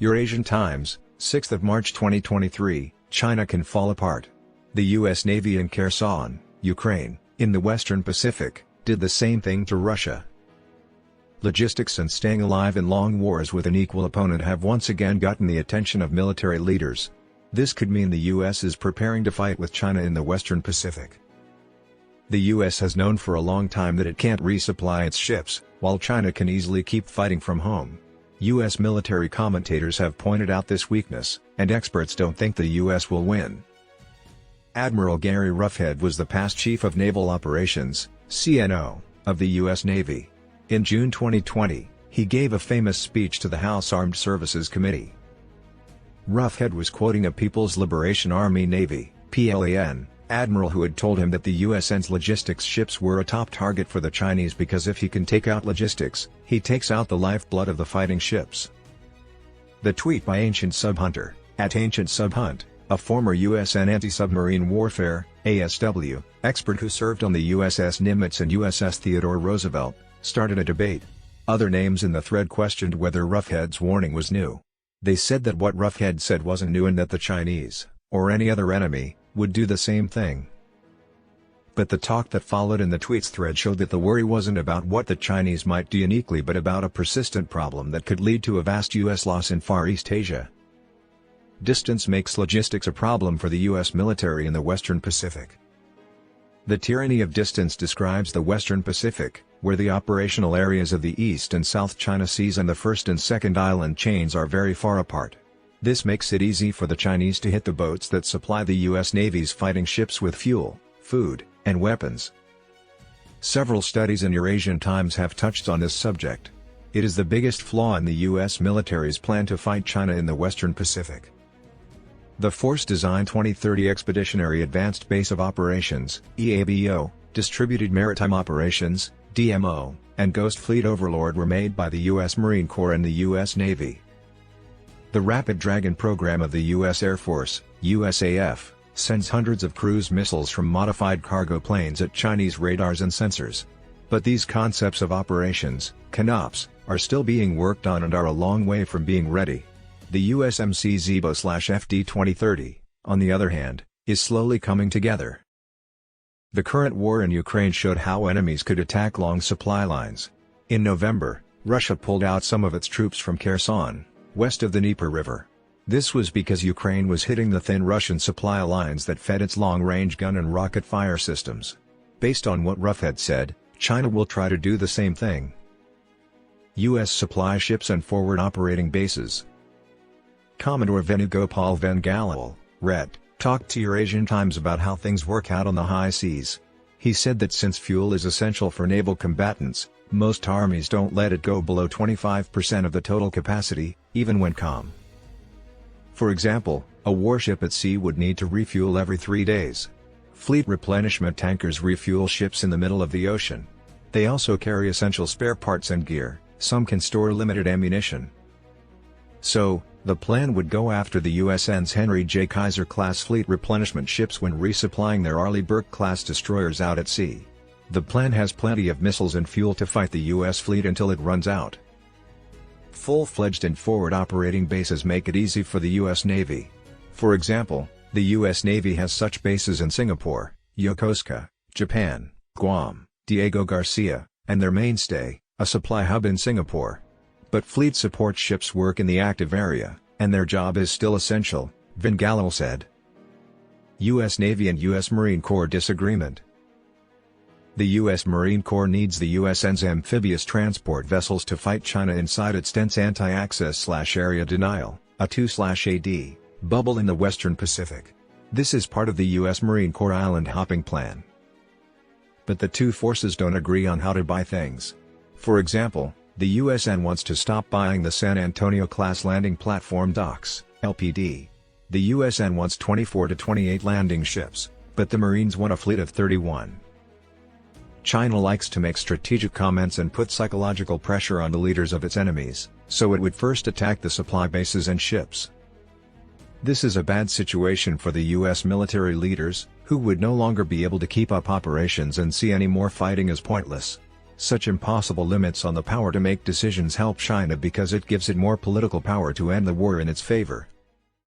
Eurasian Times, 6 March 2023, China can fall apart. The US Navy in Kherson, Ukraine, in the Western Pacific, did the same thing to Russia. Logistics and staying alive in long wars with an equal opponent have once again gotten the attention of military leaders. This could mean the US is preparing to fight with China in the Western Pacific. The US has known for a long time that it can't resupply its ships, while China can easily keep fighting from home. US military commentators have pointed out this weakness, and experts don't think the US will win. Admiral Gary Roughhead was the past Chief of Naval Operations, CNO, of the US Navy. In June 2020, he gave a famous speech to the House Armed Services Committee. Roughhead was quoting a People's Liberation Army Navy (PLAN) admiral who had told him that the USN's logistics ships were a top target for the Chinese because if he can take out logistics, he takes out the lifeblood of the fighting ships. The tweet by Ancient Subhunter, @AncientSubhunt, a former USN anti-submarine warfare (ASW) expert who served on the USS Nimitz and USS Theodore Roosevelt, started a debate. Other names in the thread questioned whether Roughhead's warning was new. They said that what Roughhead said wasn't new and that the Chinese, or any other enemy, would do the same thing. But the talk that followed in the tweets thread showed that the worry wasn't about what the Chinese might do uniquely but about a persistent problem that could lead to a vast US loss in Far East Asia. Distance makes logistics a problem for the US military in the Western Pacific. The tyranny of distance describes the Western Pacific, where the operational areas of the East and South China Seas and the first and second island chains are very far apart. This makes it easy for the Chinese to hit the boats that supply the US Navy's fighting ships with fuel, food, and weapons. Several studies in Eurasian Times have touched on this subject. It is the biggest flaw in the US military's plan to fight China in the Western Pacific. The Force Design 2030 Expeditionary Advanced Base of Operations (EABO), Distributed Maritime Operations (DMO), and Ghost Fleet Overlord were made by the US Marine Corps and the US Navy. The Rapid Dragon program of the US Air Force, USAF, sends hundreds of cruise missiles from modified cargo planes at Chinese radars and sensors. But these concepts of operations, CANOPs, are still being worked on and are a long way from being ready. The USMC Zibo/FD 2030, on the other hand, is slowly coming together. The current war in Ukraine showed how enemies could attack long supply lines. In November, Russia pulled out some of its troops from Kherson, west of the Dnieper River. This was because Ukraine was hitting the thin Russian supply lines that fed its long-range gun and rocket fire systems. Based on what Roughhead said, China will try to do the same thing. U.S. supply ships and forward operating bases. Commodore Venugopal Vengalal, Ret., talked to Eurasian Times about how things work out on the high seas. He said that since fuel is essential for naval combatants, most armies don't let it go below 25% of the total capacity, even when calm. For example, a warship at sea would need to refuel every 3 days. Fleet replenishment tankers refuel ships in the middle of the ocean. They also carry essential spare parts and gear, some can store limited ammunition. So, the plan would go after the USN's Henry J. Kaiser-class fleet replenishment ships when resupplying their Arleigh Burke-class destroyers out at sea. The plan has plenty of missiles and fuel to fight the US fleet until it runs out. Full-fledged and forward operating bases make it easy for the US Navy. For example, the US Navy has such bases in Singapore, Yokosuka, Japan, Guam, Diego Garcia, and their mainstay, a supply hub in Singapore. But fleet support ships work in the active area, and their job is still essential, Vengalal said. US Navy and US Marine Corps disagreement. The U.S. Marine Corps needs the USN's amphibious transport vessels to fight China inside its dense anti-access/area denial, a 2/AD, bubble in the Western Pacific. This is part of the U.S. Marine Corps island-hopping plan. But the two forces don't agree on how to buy things. For example, the USN wants to stop buying the San Antonio-class landing platform docks, LPD. The USN wants 24 to 28 landing ships, but the Marines want a fleet of 31. China likes to make strategic comments and put psychological pressure on the leaders of its enemies, so it would first attack the supply bases and ships. This is a bad situation for the U.S. military leaders, who would no longer be able to keep up operations and see any more fighting as pointless. Such impossible limits on the power to make decisions help China because it gives it more political power to end the war in its favor.